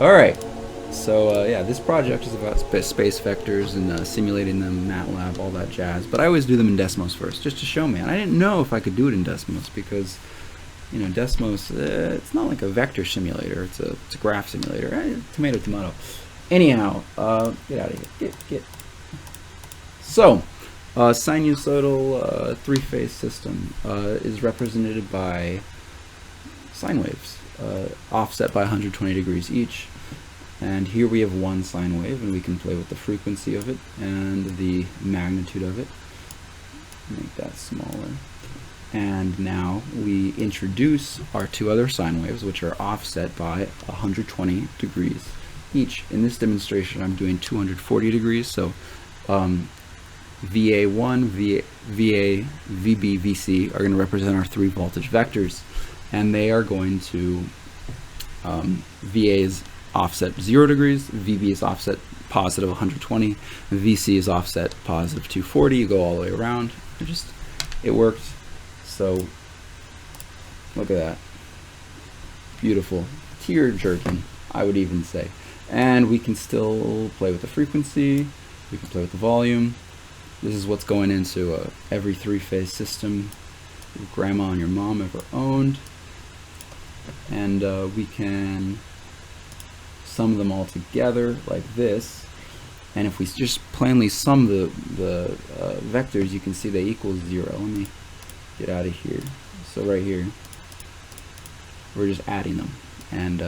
Alright, so yeah, this project is about space vectors and simulating them in MATLAB, all that jazz. But I always do them in Desmos first, just to show me. And I didn't know if I could do it in Desmos because, you know, Desmos, it's not like a vector simulator. It's a graph simulator. Tomato, tomato. Anyhow, get out of here. Get. So, sinusoidal three-phase system is represented by sine waves, offset by 120 degrees each. And here we have one sine wave, and we can play with the frequency of it and the magnitude of it. Make that smaller. And now we introduce our two other sine waves, which are offset by 120 degrees each. In this demonstration, I'm doing 240 degrees, so VA1, VA, VB, VC are going to represent our three voltage vectors, and they are going to, VA is offset 0 degrees, VB is offset positive 120, VC is offset positive 240. You go all the way around. It worked. So look at that. Beautiful. Tear jerking, I would even say. And we can still play with the frequency. We can play with the volume. This is what's going into every three-phase system your grandma and your mom ever owned. And we can sum them all together like this. And if we just plainly sum the vectors, you can see they equal 0. Let me get out of here. So right here, we're just adding them, and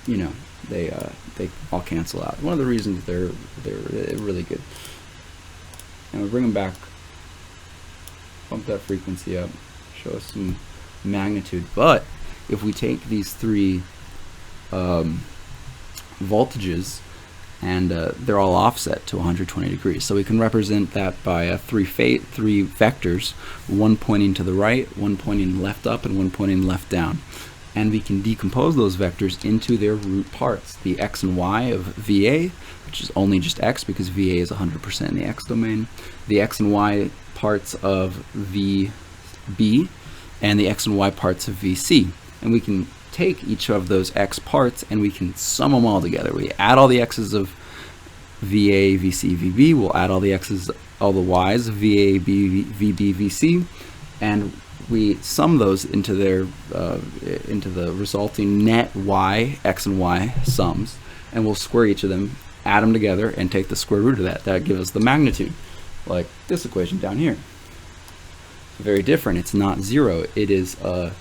you know, they all cancel out. One of the reasons they're really good. And we bring them back, bump that frequency up, show us some magnitude. But if we take these three voltages, and they're all offset to 120 degrees. So we can represent that by three vectors, one pointing to the right, one pointing left up, and one pointing left down. And we can decompose those vectors into their root parts, the x and y of VA, which is only just x because VA is 100% in the x domain, the x and y parts of VB, and the x and y parts of VC. And we can take each of those x parts and we can sum them all together. We add all the x's of VA, VC, VB. We'll add all the x's, all the y's of VA, VB, VC, and we sum those into their into the resulting net y, x and y sums, and we'll square each of them, add them together, and take the square root of that. That gives us the magnitude, like this equation down here. Very different. It's not 0. It is a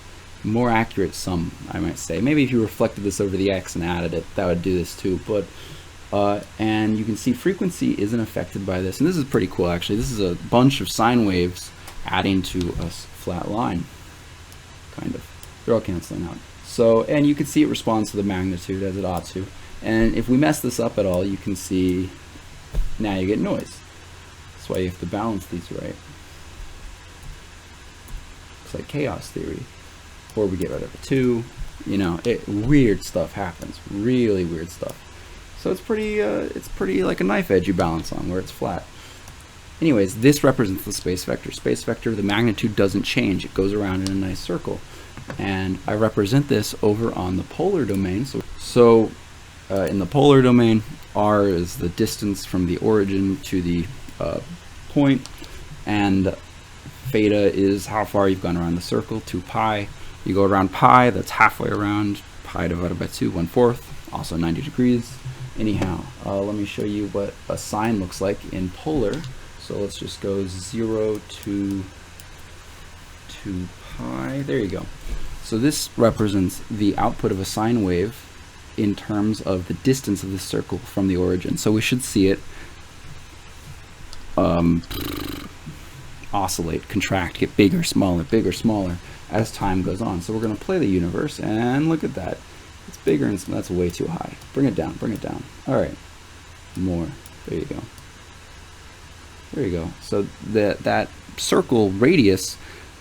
more accurate sum, I might say. Maybe if you reflected this over the x and added it, that would do this too. But and you can see frequency isn't affected by this, and this is pretty cool actually. This is a bunch of sine waves adding to a flat line, kind of. They're all canceling out. So, and you can see it responds to the magnitude as it ought to. And if we mess this up at all, you can see now you get noise. That's why you have to balance these right. It's like chaos theory. Or we get rid of a 2, you know, weird stuff happens, really weird stuff. So it's pretty like a knife edge you balance on where it's flat. Anyways, this represents the space vector. Space vector, the magnitude doesn't change. It goes around in a nice circle. And I represent this over on the polar domain. So in the polar domain, r is the distance from the origin to the point, and theta is how far you've gone around the circle, 2 pi. You go around pi, that's halfway around, pi divided by 2, 1/4, also 90 degrees. Anyhow, let me show you what a sine looks like in polar. So let's just go 0 to 2 pi, there you go. So this represents the output of a sine wave in terms of the distance of the circle from the origin. So we should see it oscillate, contract, get bigger, smaller, as time goes on. So we're going to play the universe, and look at that. It's bigger, and that's way too high. Bring it down, bring it down. All right, more. There you go. There you go. So that circle radius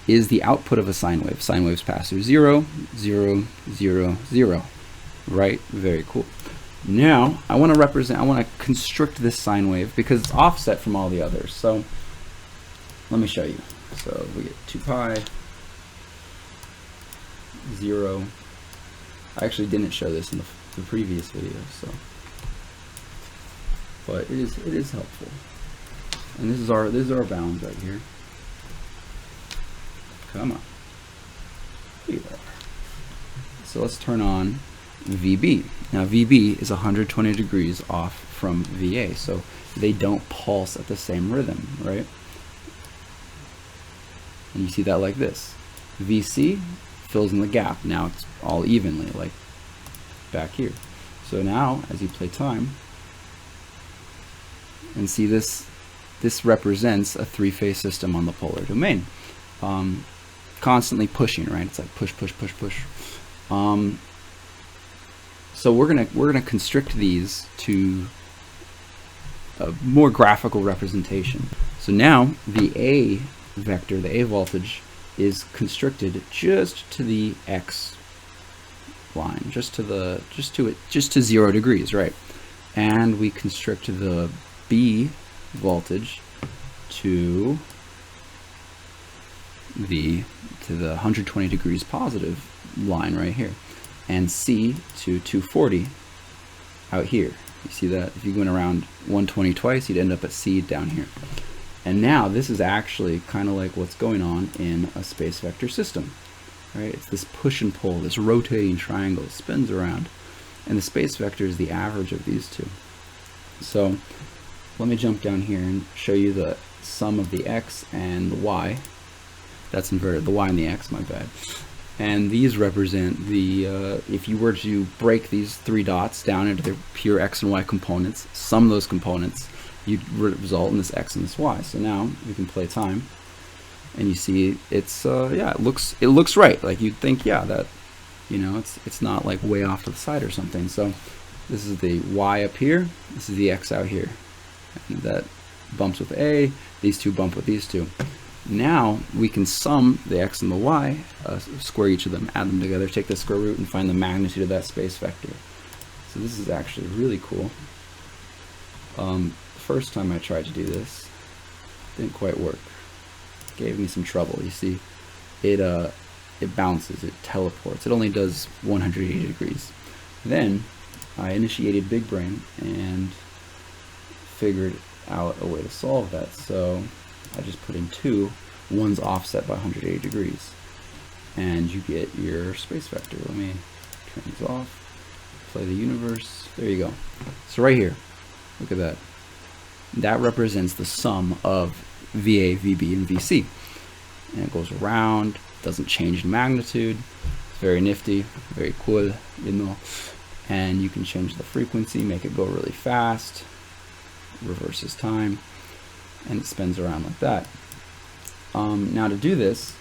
is the output of a sine wave. Sine waves pass through 0, 0, 0, 0. Right? Very cool. Now, I want to constrict this sine wave because it's offset from all the others. So let me show you. So we get 2 pi, 0, I actually didn't show this in the previous video, so, but it is helpful. And this is our bounds right here. Come on. Here you are. So let's turn on VB. Now VB is 120 degrees off from VA, so they don't pulse at the same rhythm, right? And you see that like this. VC fills in the gap. Now it's all evenly, like back here. So now, as you play time, and see this represents a three-phase system on the polar domain. Constantly pushing, right? It's like push, push, push, push. So we're gonna constrict these to a more graphical representation. So now the A vector, the A voltage, is constricted just to the X line, just to 0 degrees, right? And we constrict the B voltage to the 120 degrees positive line right here, and C to 240 out here. You see that? If you went around 120 twice, you'd end up at C down here. And now this is actually kind of like what's going on in a space vector system, right? It's this push and pull, this rotating triangle, it spins around, and the space vector is the average of these two. So let me jump down here and show you the sum of the X and the Y. That's inverted, the Y and the X, my bad. And these represent the, if you were to break these three dots down into their pure X and Y components, sum those components, you'd result in this X and this Y. So now we can play time, and you see it's, yeah, it looks right. Like you'd think, yeah, that, you know, it's not like way off to the side or something. So this is the Y up here, this is the X out here. And that bumps with A, these two bump with these two. Now we can sum the X and the Y, square each of them, add them together, take the square root, and find the magnitude of that space vector. So this is actually really cool. First time I tried to do this, didn't quite work. Gave me some trouble. You see, it bounces, it teleports. It only does 180 degrees. Then I initiated Big Brain and figured out a way to solve that. So I just put in two, one's offset by 180 degrees, and you get your space vector. Let me turn these off, play the universe, there you go. So right here, look at that. That represents the sum of VA, VB, and VC. And it goes around, doesn't change in magnitude, it's very nifty, very cool, you know. And you can change the frequency, make it go really fast, reverses time, and it spins around like that. Now to do this,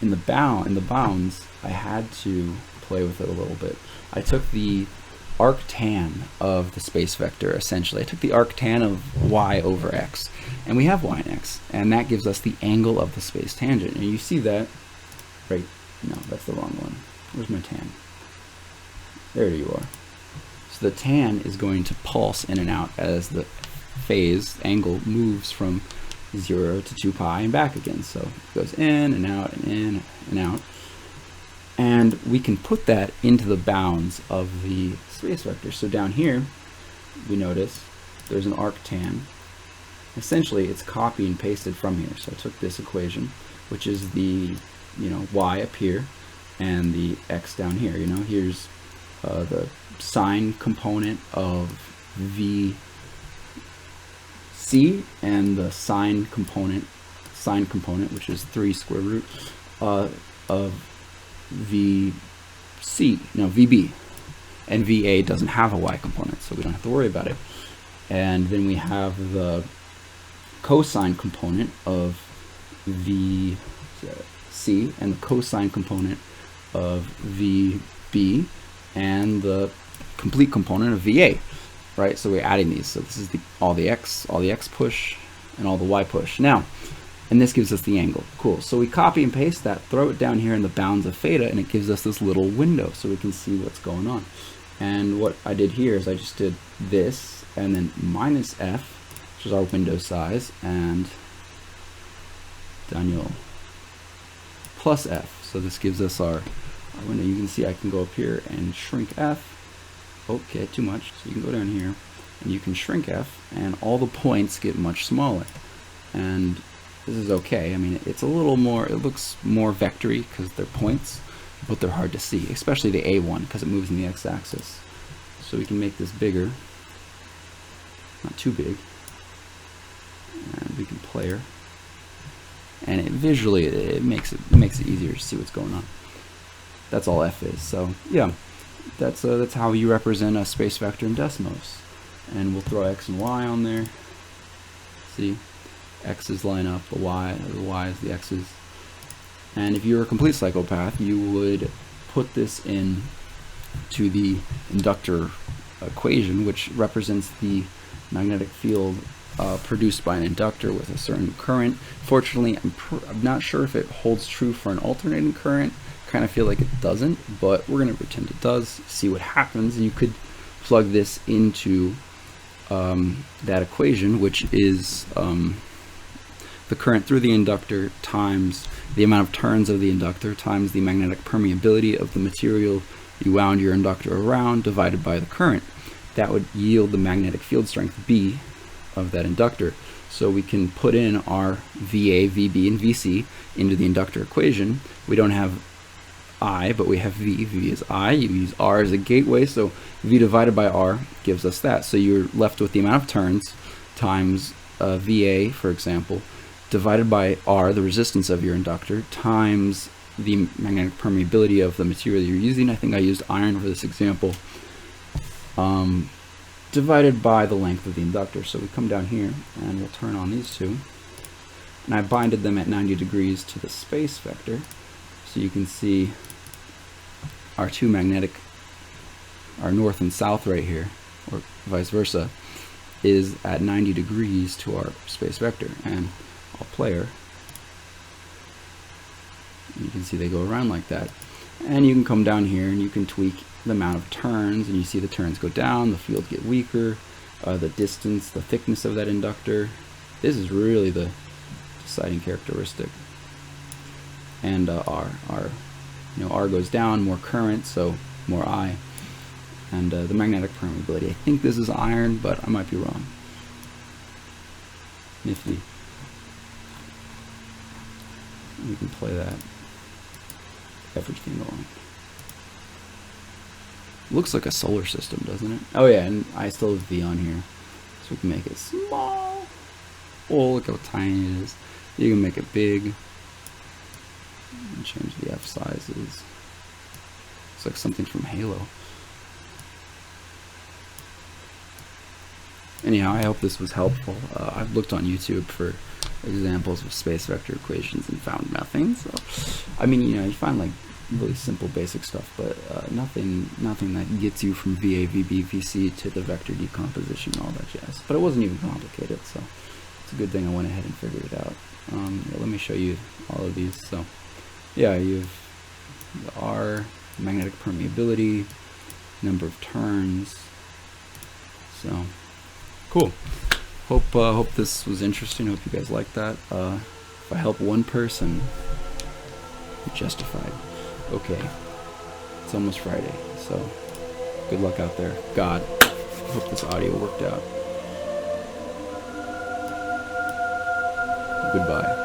in the bounds, I had to play with it a little bit. I took the arctan of the space vector, essentially. I took the arctan of y over x, and we have y and x, and that gives us the angle of the space tangent. And you see that, right? No, that's the wrong one. Where's my tan? There you are. So the tan is going to pulse in and out as the phase angle moves from 0 to 2 pi and back again. So it goes in and out and in and out. And we can put that into the bounds of the space vector. So down here, we notice there's an arctan. Essentially, it's copy and pasted from here. So I took this equation, which is the, y up here and the x down here. Here's the sine component of VC and the sine component, which is 3 square root of VB, and VA doesn't have a y component, so we don't have to worry about it. And then we have the cosine component of VC and the cosine component of VB and the complete component of VA, right? So we're adding these. So this is all the x push and all the y push. Now, and this gives us the angle. Cool. So we copy and paste that, throw it down here in the bounds of theta, and it gives us this little window so we can see what's going on. And what I did here is I just did this and then minus f, which is our window size, and Daniel plus f. So this gives us our You can see I can go up here and shrink F. Okay, too much. So you can go down here and you can shrink F, and all the points get much smaller. And this is okay. I mean, it's a little more, it looks more vectory because they're points, but they're hard to see, especially the A one because it moves in the x-axis. So we can make this bigger, not too big, and we can player, and visually it makes it easier to see what's going on. That's all F is. So yeah, that's how you represent a space vector in Desmos. And we'll throw X and Y on there. See, X's line up the Y's the X's. And if you're a complete psychopath, you would put this in to the inductor equation, which represents the magnetic field produced by an inductor with a certain current. Fortunately, I'm not sure if it holds true for an alternating current. Kind of feel like it doesn't, but we're going to pretend it does, see what happens. You could plug this into that equation, which is the current through the inductor times the amount of turns of the inductor times the magnetic permeability of the material you wound your inductor around divided by the current. That would yield the magnetic field strength B of that inductor. So we can put in our VA, VB, and VC into the inductor equation. We don't have I, but we have V. V is I. You use R as a gateway, so V divided by R gives us that. So you're left with the amount of turns times VA, for example, divided by R, the resistance of your inductor, times the magnetic permeability of the material you're using. I think I used iron for this example, divided by the length of the inductor. So we come down here and we'll turn on these two, and I binded them at 90 degrees to the space vector. So you can see our two magnetic, our north and south right here, or vice versa, is at 90 degrees to our space vector. And I'll player, you can see they go around like that. And you can come down here and you can tweak the amount of turns, and you see the turns go down, the fields get weaker, the distance, the thickness of that inductor. This is really the deciding characteristic. And R, R goes down, more current, so more I. And the magnetic permeability, I think this is iron, but I might be wrong. Nifty. We can play that. Everything going. Looks like a solar system, doesn't it? Oh yeah, and I still have V on here, so we can make it small. Oh, look how tiny it is. You can make it big. And change the F sizes. It's like something from Halo. Anyhow, I hope this was helpful. I've looked on YouTube for examples of space vector equations and found nothing. So, I mean, you find like really simple basic stuff, but nothing that gets you from VA, VB, VC to the vector decomposition and all that jazz. But it wasn't even complicated, so it's a good thing I went ahead and figured it out. Yeah, let me show you all of these. So, yeah, you have the R, magnetic permeability, number of turns. So, cool. Hope this was interesting. Hope you guys liked that. If I help one person, you're justified. Okay, it's almost Friday, so good luck out there. God, hope this audio worked out. Goodbye.